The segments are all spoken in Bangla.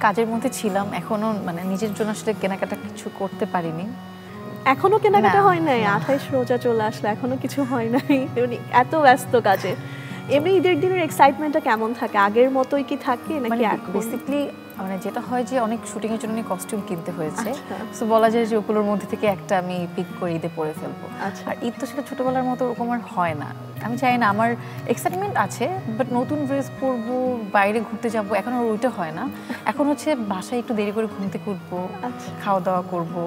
কাজের মধ্যে ছিলাম, এখনো মানে নিজের জন্য আসলে কেনাকাটা কিছু করতে পারিনি। এখনো কেনাকাটা হয় নাই? 28 রোজা চলে আসলে এখনো কিছু হয় নাই, এত ব্যস্ত কাজে। এমনি ঈদের দিনের এক্সাইটমেন্টটা কেমন থাকে? আগের মতোই কি থাকে নাকি এখন? বেসিক্যালি মানে যেটা হয় যে অনেক শুটিং এর জন্য কস্টিউম কিনতে হয়েছে, সো বলা যায় যে ওগুলোর মধ্যে থেকে একটা আমি পিক করে ঈদে পরে ফেলবো। আর ঈদ তো সেটা ছোটবেলার মতো ওরকম আর হয় না। আমি চাই না, আমার এক্সাইটমেন্ট আছে, বাট নতুন ড্রেস পরবো, বাইরে ঘুরতে যাবো, এখন আর ওইটা হয় না। এখন হচ্ছে বাসায় একটু দেরি করে ঘুম থেকে উঠবো, খাওয়া দাওয়া করবো,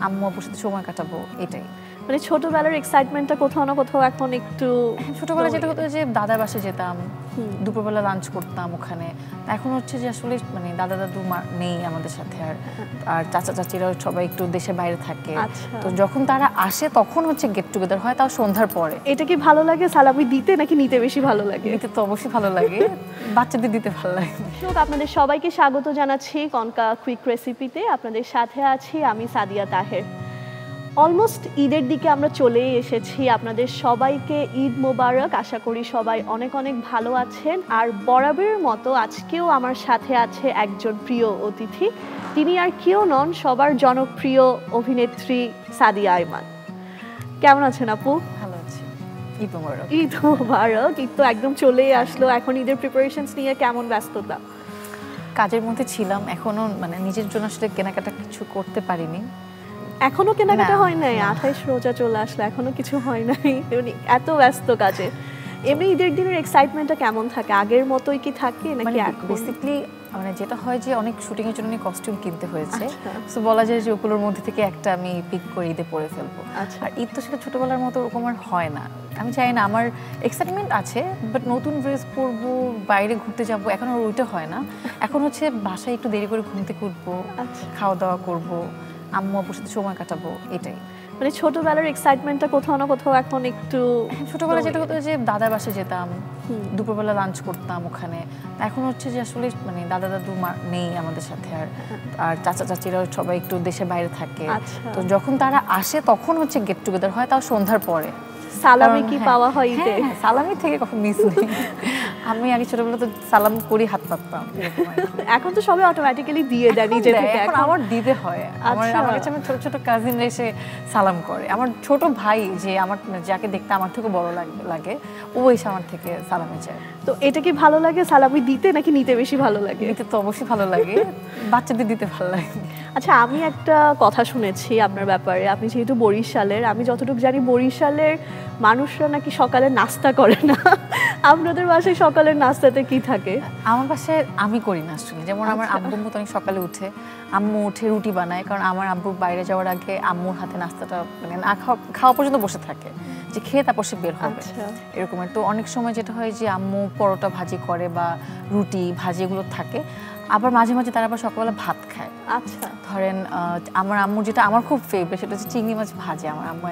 আম্মু আব্বুর সাথে সময় কাটাবো, এটাই। মানে ছোটবেলার এক্সাইটমেন্টটা কোথাও না কোথাও এখন একটু। ছোটবেলা যেটা হতো যে দাদার বাসায় যেতাম, দুপুরবেলা লাঞ্চ করতাম ওখানে। এখন হচ্ছে যে আসলে মানে দাদা দাদু নেই আমাদের সাথে, আর চাচা চাচিরা সবাই একটু দেশের বাইরে থাকে, তো যখন তারা আসে তখন হচ্ছে গেট টুগেদার হয়, তাও সন্ধ্যার পরে। এটা কি ভালো লাগে সালামি দিতে নাকি নিতে বেশি ভালো লাগে? নিতে তো অবশ্যই ভালো লাগে, বাচ্চাদের দিতে ভালো লাগে। আপনাদের সবাইকে স্বাগত জানাচ্ছি কনকা কুইক রেসিপিতে। আপনাদের সাথে আছি আমি সাদিয়া তাহের। অলমোস্ট ঈদের দিকে আমরা চলেই এসেছি। আপনাদের সবাইকে ঈদ মোবারক। আশা করি সবাই অনেক অনেক ভালো আছেন। আর বরাবরের মতো আজকেও আমার সাথে আছে একজন প্রিয় অতিথি। তিনি আর কেউ নন, সবার জনপ্রিয় অভিনেত্রী সাদিয়া আইমান। কেমন আছেন আপু? ভালো আছি। ঈদ মোবারক। ঈদ মোবারক। ঈদ তো একদম চলেই আসলো, এখন ঈদের প্রিপারেশনস নিয়ে কেমন ব্যস্ততা? কাজের মধ্যে ছিলাম, এখনো মানে নিজের জন্য আসলে কেনাকাটা কিছু করতে পারিনি। এখনো কেনাকাটা হয় নাই? 28 রোজা চলে আসলে এখনো কিছু হয় নাই, এত ব্যস্ত কাজে। এমনি ঈদের দিনের এক্সাইটমেন্টটা কেমন থাকে? আগের মতোই কি থাকে নাকি এখন? বেসিক্যালি মানে যেটা হয় যে অনেক শুটিং এর জন্য কস্টিউম কিনতে হয়েছে, সো বলা যায় যে ওগুলোর মধ্যে থেকে একটা আমি পিক করে ঈদে পরে ফেলবো। আর ঈদ তো সেটা ছোটবেলার মতো ওরকম আর হয় না। আমি চাই না, আমার এক্সাইটমেন্ট আছে, বাট নতুন ড্রেস পরবো, বাইরে ঘুরতে যাবো, এখন আর ওইটা হয় না। এখন হচ্ছে বাসায় একটু দেরি করে ঘুম থেকে উঠবো, খাওয়া দাওয়া করবো, আম্মু আব্বুর সাথে সময় কাটাবো, এটাই। মানে ছোটবেলার এক্সাইটমেন্টটা কোথাও না কোথাও এখন একটু। ছোটবেলা যেটা হতো যে দাদার বাসায় যেতাম, দুপুরবেলা লাঞ্চ করতাম ওখানে। এখন হচ্ছে যে আসলে মানে দাদা দাদু নেই আমাদের সাথে, আর চাচা চাচিরা সবাই একটু দেশের বাইরে থাকে, তো যখন তারা আসে তখন হচ্ছে গেট টুগেদার হয়, তাও সন্ধ্যার পরে। সালামি কি পাওয়া হয় ঈদে? সালামি থেকে কখন মিস নেই। আমি আগে ছোটবেলা তো সালাম করি, হাত পাততাম, এখন তো সবাই অটোমেটিক্যালি দিয়ে দেয় নিজে থেকে। এখন আমার দিতে হয়। আমার কাছে আমার ছোট ছোট কাজিনরা এসে সালাম করে। আমার ছোট ভাই যে আমার যাকে দেখতে আমার থেকে বড় লাগে, ও এসে আমার থেকে সালামি চায়। তো এটা কি ভালো লাগে সালামি দিতে নাকি নিতে বেশি ভালো লাগে? নিতে তো অবশ্যই ভালো লাগে, বাচ্চাদের দিতে ভালো লাগে। আচ্ছা, আমি একটা কথা শুনেছি আপনার ব্যাপারে। আপনি যেহেতু বরিশালের, আমি যতটুকু জানি বরিশালের মানুষরা নাকি সকালে নাস্তা করে না। আপনাদের বাসায় সকালের নাস্তাতে কি থাকে? আমার বাসায় আমি করি না আসলে। যেমন আমার আব্বু তো অনেক সকালে উঠে, আম্মু উঠে রুটি বানায়, কারণ আমার আব্বু বাইরে যাওয়ার আগে আম্মুর হাতে নাস্তাটা মানে না খাওয়া পর্যন্ত বসে থাকে, যে খেয়ে তারপর সে বের হবে, এরকম। তো অনেক সময় যেটা হয় যে আম্মু পরোটা ভাজি করে বা রুটি ভাজি এগুলো থাকে, আবার মাঝে মাঝে তারা আবার সকালবেলা ভাত খায়। আচ্ছা, ধরেন আমার আম্মুর যেটা আমার খুব ফেভারিট, সেটা হচ্ছে চিংড়ি মাছ ভাজি। আমার আম্মু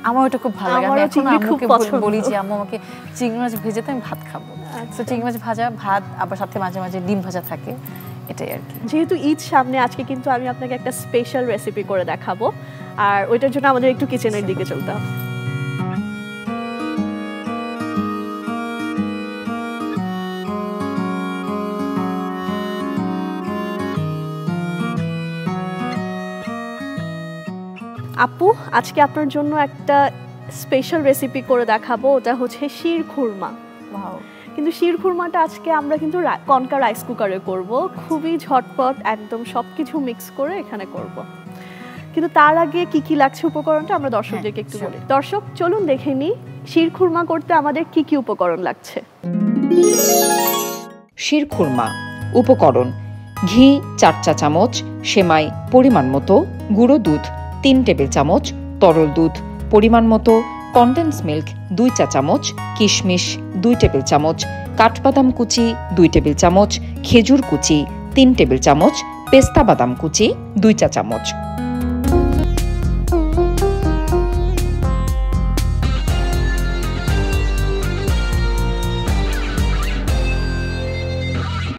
আমার ওটা খুব ভালো লাগে। আমি এখন আম্মুকে বলি যে আম্মু আমাকে চিংড়ি মাছ ভেজে তো আমি ভাত খাবো। তো চিংড়ি মাছ ভাজা, ভাত, আবার সাথে মাঝে মাঝে ডিম ভাজা থাকে, এটাই আর কি। যেহেতু ঈদ সামনে, আজকে কিন্তু আমি আপনাকে একটা স্পেশাল রেসিপি করে দেখাবো, আর ওইটার জন্য আমাদের একটু কিচেনের দিকে চলতে হবে। আপু, আজকে আপনার জন্য একটা স্পেশাল রেসিপি করে দেখাবো, ওটা হচ্ছে শির খুরমা। কিন্তু শির খুরমাটা আজকে আমরা কিন্তু কনকা রাইস কুকারে করব, খুবই ঝটপট, একদম সবকিছু মিক্স করে এখানে করব। কিন্তু তার আগে কি কি লাগছে উপকরণটা আমরা দর্শকদেরকে একটু বলি। দর্শক চলুন দেখে নিই শির খুরমা করতে আমাদের কি কি উপকরণ লাগছে। শির খুরমা উপকরণ: ঘি 4 চা চামচ, সেমাই পরিমাণ মতো, গুঁড়ো দুধ 3 টেবিল চামচ, তরল দুধ পরিমাণ মতো, কনডেন্স মিল্ক 2 চা চামচ, কিশমিশ 2 টেবিল চামচ, কাঠবাদাম কুচি 2 টেবিল চামচ, খেজুর কুচি 3 টেবিল চামচ, পেস্তা বাদাম কুচি 2 চা চামচ।